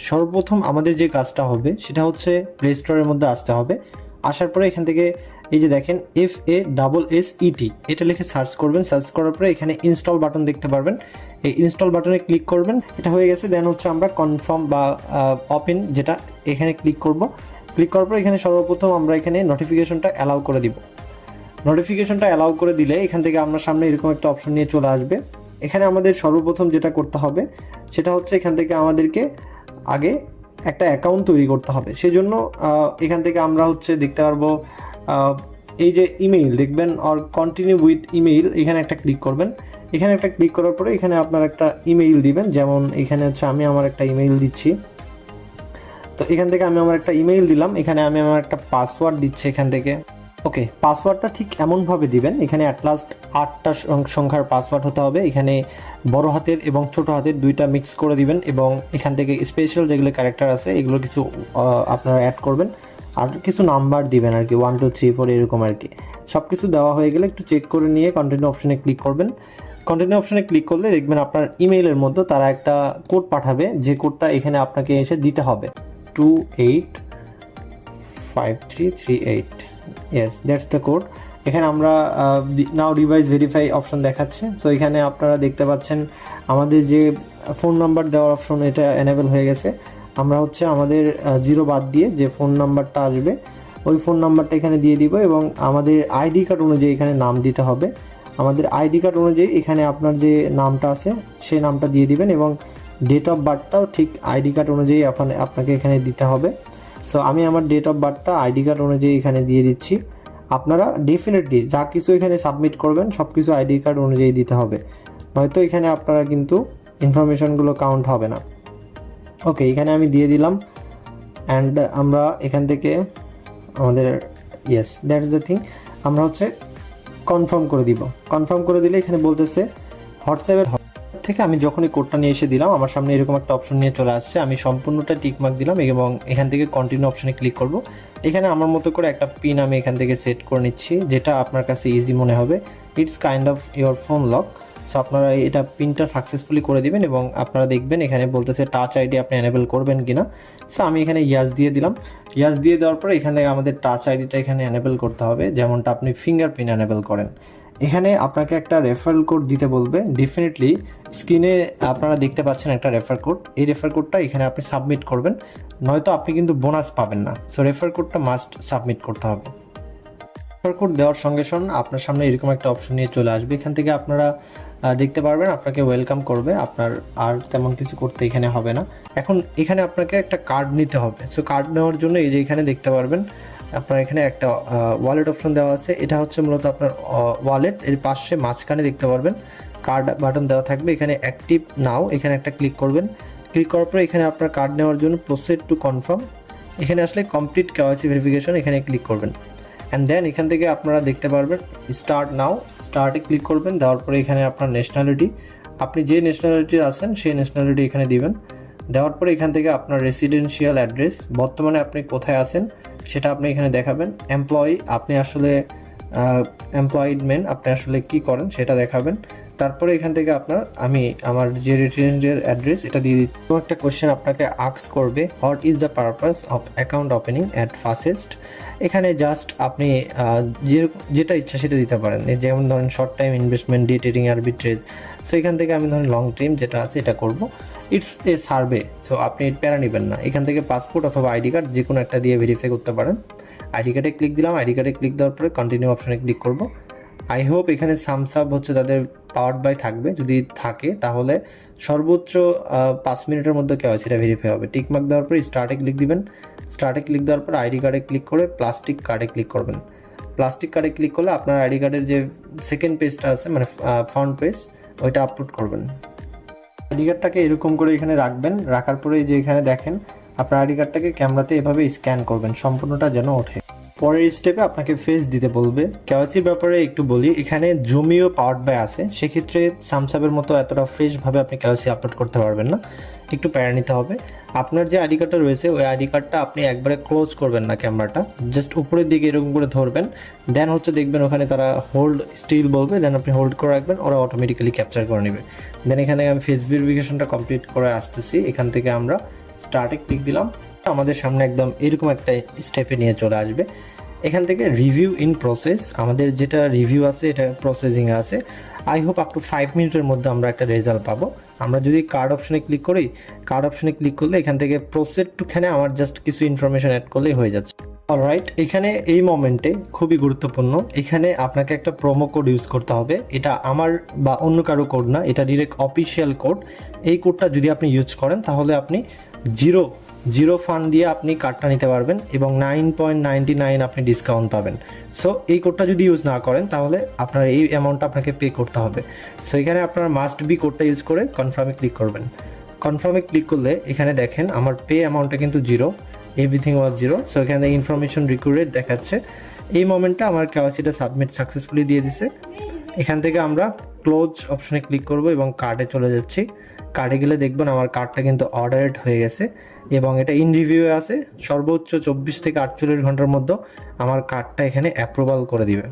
সর্বপ্রথম আমাদের যে কাজটা হবে সেটা হচ্ছে প্লে স্টোরের মধ্যে আসতে হবে। আসার পরে এখান থেকে এই যে দেখেন FASSET এটা লিখে সার্চ করবেন। সার্চ করার পরে এখানে ইনস্টল বাটন দেখতে পারবেন, এই ইনস্টল বাটনে ক্লিক করবেন। এটা হয়ে গেছে, দেন হচ্ছে আমরা কনফার্ম বা ওপেন যেটা এখানে ক্লিক করব। ক্লিক করার পর এখানে সর্বপ্রথম আমরা এখানে নোটিফিকেশনটা অ্যালাউ করে দিব। নোটিফিকেশনটা অ্যালাউ করে দিলে এখান থেকে আপনার সামনে এরকম একটা অপশন নিয়ে চলে আসবে। এখানে আমাদের সর্বপ্রথম যেটা করতে হবে সেটা হচ্ছে এখান থেকে আমাদেরকে আগে একটা অ্যাকাউন্ট তৈরি করতে হবে। সেজন্য এখান থেকে আমরা হচ্ছে দেখতে পারবো এই যে ইমেইল দেখবেন অর কন্টিনিউ উইথ ইমেইল, এখানে একটা ক্লিক করবেন। এখানে একটা ক্লিক করার পরে এখানে আপনার একটা ইমেইল দিবেন, যেমন এখানে হচ্ছে আমি আমার একটা ইমেইল দিচ্ছি। তো এখান থেকে আমি আমার একটা ইমেইল দিলাম, এখানে আমি আমার একটা পাসওয়ার্ড দিচ্ছি এখান থেকে। ওকে, পাসওয়ার্ডটা ঠিক এমনভাবে দিবেন, এখানে অ্যাট লাস্ট 8টা সংখ্যার পাসওয়ার্ড হতে হবে। এখানে বড় হাতের এবং ছোট হাতের দুইটা মিক্স করে দিবেন, এবং এখান থেকে স্পেশাল যেগুলো ক্যারেক্টার আছে এগুলো কিছু আপনারা অ্যাড করবেন, আর কিছু নাম্বার দিবেন আর কি, 1 2 3 4 এরকম আর কি। সব কিছু দেওয়া হয়ে গেলে একটু চেক করে নিয়ে কন্টিনিউ অপশনে ক্লিক করবেন। কন্টিনিউ অপশনে ক্লিক করলে দেখবেন আপনার ইমেইলের মধ্যে তারা একটা কোড পাঠাবে, যে কোডটা এখানে আপনাকে এসে দিতে হবে 285338। Yes, that's the code. এখানে আমরা নাও ডিভাইস ভেরিফাই অপশন দেখাচ্ছে। সো এখানে আপনারা দেখতে পাচ্ছেন আমাদের যে ফোন নাম্বার দেওয়ার অপশন এটা এনেবল হয়ে গেছে। আমরা হচ্ছে আমাদের 0 বাদ দিয়ে যে ফোন নাম্বারটা আসবে ওই ফোন নাম্বারটা এখানে দিয়ে দিব, এবং আমাদের আইডি কার্ড অনুযায়ী এখানে নাম দিতে হবে। আমাদের আইডি কার্ড অনুযায়ী এখানে আপনার যে নামটা আছে সেই নামটা দিয়ে দিবেন, এবং ডেট অফ বার্থটাও ঠিক আইডি কার্ড অনুযায়ী আপনাকে এখানে দিতে হবে। সো আমি আমার ডেট অফ বার্থটা আইডি কার্ড অনুযায়ী এখানে দিয়ে দিচ্ছি। আপনারা ডেফিনেটলি যা কিছু এখানে সাবমিট করবেন সব কিছু আইডি কার্ড অনুযায়ী দিতে হবে, নয়তো এখানে আপনারা কিন্তু ইনফরমেশনগুলো কাউন্ট হবে না। ওকে, এখানে আমি দিয়ে দিলাম, অ্যান্ড আমরা এখান থেকে আমাদের ইয়েস দ্যাটস দ্য থিং, আমরা হচ্ছে কনফার্ম করে দিব। কনফার্ম করে দিলে এখানে বলতেছে হোয়াটসঅ্যাপের থেকে আমি যখনই কোডটা নিয়ে এসে দিলাম আমার সামনে এরকম একটা অপশন নিয়ে চলে আসছে। আমি সম্পূর্ণটা টিকমার্ক দিলাম এবং এখান থেকে কন্টিনিউ অপশনে ক্লিক করব। এখানে আমার মতো করে একটা পিন আমি এখান থেকে সেট করে নিচ্ছি, যেটা আপনার কাছে ইজি মনে হবে। It's kind of your phone lock. So আপনারা এটা পিনটা সাকসেসফুলি করে দিবেন, এবং আপনারা দেখবেন এখানে বলতেছে টাচ আইডি আপনি এনেবল করবেন কিনা। সো আমি এখানে ইয়াস দিয়ে দিলাম। ইয়াস দিয়ে দেওয়ার পরে এখানে আমাদের টাচ আইডিটা এখানে এনেবল করতে হবে, যেমনটা আপনি ফিঙ্গারপ্রিন্ট এনেবল করেন। এখানে আপনাকে একটা রেফারেল কোড দিতে বলবে। ডেফিনেটলি স্ক্রিনে আপনারা দেখতে পাচ্ছেন একটা রেফার কোড, এই রেফার কোডটা এখানে আপনি সাবমিট করবেন, নয়তো আপনি কিন্তু বোনাস পাবেন না। সো রেফার কোডটা মাস্ট সাবমিট করতে হবে। রেফার কোড দেওয়ার সঙ্গে সঙ্গে আপনার সামনে এরকম একটা অপশন নিয়ে চলে আসবে। এখান থেকে আপনারা দেখতে পারবেন আপনাকে ওয়েলকাম করবে, আপনার আর তেমন কিছু করতে এখানে হবে না। এখন এখানে আপনাকে একটা কার্ড নিতে হবে। সো কার্ড নেওয়ার জন্য এই যে এখানে দেখতে পারবেন আপনার এখানে একটা ওয়ালেট অপশন দেওয়া আছে। এটা হচ্ছে মূলত আপনার ওয়ালেট, এর পাশে মাঝখানে দেখতে পারবেন কার্ড বাটন দেওয়া থাকবে। এখানে অ্যাক্টিভ নাও এখানে একটা ক্লিক করবেন। ক্লিক করার পরে এখানে আপনার কার্ড নেওয়ার জন্য প্রসিড টু কনফার্ম, এখানে আসলে কমপ্লিট কেওয়াইসি ভেরিফিকেশন এখানে ক্লিক করবেন। অ্যান্ড দেন এখান থেকে আপনারা দেখতে পারবেন স্টার্ট নাও, স্টার্টে ক্লিক করবেন। দেওয়ার পরে এখানে আপনার ন্যাশনালিটি, আপনি যে ন্যাশনালিটির আছেন সেই ন্যাশনালিটি এখানে দিবেন। দেওয়ার পরে এখান থেকে আপনার রেসিডেন্সিয়াল অ্যাড্রেস, বর্তমানে আপনি কোথায় আছেন সেটা আপনি এখানে দেখাবেন। এমপ্লয়ি, আপনি আসলে এমপ্লয়েড মেন, আপনি আসলে কি করেন সেটা দেখাবেন। তারপরে এখান থেকে আমি আমার যে রেসিডেন্সিয়াল অ্যাড্রেস এটা দিয়ে দিচ্ছি। একটা কোয়েশ্চেন আপনাকে আস্ক করবে, what is the purpose of account opening at fastest. এখানে জাস্ট আপনি যেটা ইচ্ছা সেটা দিতে পারেন, যেমন ধরেন short time investment, day trading, arbitrage. So এখান থেকে আমি ধরেন লং টাইম যেটা আছে এটা করব। ইটস এ সার্ভে, সো আপনি প্যারা নেবেন না। এখান থেকে পাসপোর্ট অথবা আইডি কার্ড যে কোনো একটা দিয়ে ভেরিফাই করতে পারেন। আইডি কার্ডে ক্লিক দিলাম, আইডি কার্ডে ক্লিক দেওয়ার পরে কন্টিনিউ অপশনে ক্লিক করব। আই হোপ এখানে সামস আপ হচ্ছে তাদের পাওয়ার্ড বাই থাকবে, যদি থাকে তাহলে সর্বোচ্চ 5 মিনিটের মধ্যে কেওয়াইসিটা ভেরিফাই হবে। টিকমার্ক দেওয়ার পরে স্টার্টে ক্লিক দিবেন। স্টার্টে ক্লিক দেওয়ার পর আইডি কার্ডে ক্লিক করে প্লাস্টিক কার্ডে ক্লিক করবেন। প্লাস্টিক কার্ডে ক্লিক করলে আপনার আইডি কার্ডের যে সেকেন্ড পেজটা আছে মানে ফ্রন্ট পেজ ওইটা আপলোড করবেন। আইডি কার্ডটাকে এরকম করে এখানে রাখবেন, রাখার পরে যে এখানে দেখেন আপনার আইডি কার্ডটাকে ক্যামেরাতে এভাবে স্ক্যান করবেন সম্পূর্ণটা যেন ওঠে। পরের স্টেপে আপনাকে ফেস দিতে বলবে। কেওয়াইসির ব্যাপারে একটু বলি, এখানে জুমিও পাওয়ার্ড বাই আছে, সেক্ষেত্রে সামসাবের মতো এতটা ফ্রেশভাবে আপনি কেওয়াইসি আপলোড করতে পারবেন না, একটু প্যারা নিতে হবে। আপনার যে আইডি কার্ডটা রয়েছে ওই আইডি কার্ডটা আপনি একবারে ক্লোজ করবেন না, ক্যামেরাটা জাস্ট উপরের দিকে এরকম করে ধরবেন। দেন হচ্ছে দেখবেন ওখানে তারা হোল্ড স্টিল বলবে, দেন আপনি হোল্ড করে রাখবেন, ওরা অটোমেটিক্যালি ক্যাপচার করে নেবে। দেন এখানে আমি ফেস ভেরিফিকেশনটা কমপ্লিট করে আসতেছি। এখান থেকে আমরা স্টার্টে ক্লিক দিলাম, আমাদের সামনে একদম এরকম একটা স্টেপে নিয়ে চলে আসবে। এখান থেকে রিভিউ ইন প্রসেস, আমাদের যেটা রিভিউ আছে এটা প্রসেসিংয়ে আছে। আই হোপ আপ টু 5 মিনিটের মধ্যে আমরা একটা রেজাল্ট পাবো। আমরা যদি কার্ড অপশনে ক্লিক করি, কার্ড অপশনে ক্লিক করলে এখান থেকে প্রসেস টুখানে আমার জাস্ট কিছু ইনফরমেশন অ্যাড করলেই হয়ে যাচ্ছে। অলরাইট, এখানে এই মোমেন্টে খুবই গুরুত্বপূর্ণ, এখানে আপনাকে একটা প্রোমো কোড ইউজ করতে হবে। এটা আমার বা অন্য কারো কোড না, এটা ডিরেক্ট অফিসিয়াল কোড। এই কোডটা যদি আপনি ইউজ করেন তাহলে আপনি জিরো ফান্ড দিয়ে আপনি কার্ডটা নিতে পারবেন এবং 9.99 আপনি ডিসকাউন্ট পাবেন। সো এই কোডটা যদি ইউজ না করেন তাহলে আপনার এই অ্যামাউন্টটা আপনাকে পে করতে হবে। সো এখানে আপনার মাস্ট বি কোডটা ইউজ করে কনফার্মে ক্লিক করবেন। কনফার্মে ক্লিক করলে এখানে দেখেন আমার পে অ্যামাউন্টটা কিন্তু zero, everything was zero. So এখানে ইনফরমেশন রিকুইরেড দেখাচ্ছে। এই মোমেন্টে আমার কেওয়াইসিটা সাবমিট সাকসেসফুলি দিয়ে দিছে। এখান থেকে আমরা ক্লোজ অপশনে ক্লিক করব এবং কার্ডে চলে যাচ্ছি। কার্ডে গেলে দেখবেন আমার কার্ডটা কিন্তু অর্ডারেড হয়ে গেছে এবং এটা ইন রিভিউয়ে আছে। সর্বোচ্চ 24 থেকে 48 ঘন্টার মধ্যে আমার কার্ডটা এখানে অ্যাপ্রুভাল করে দিবে।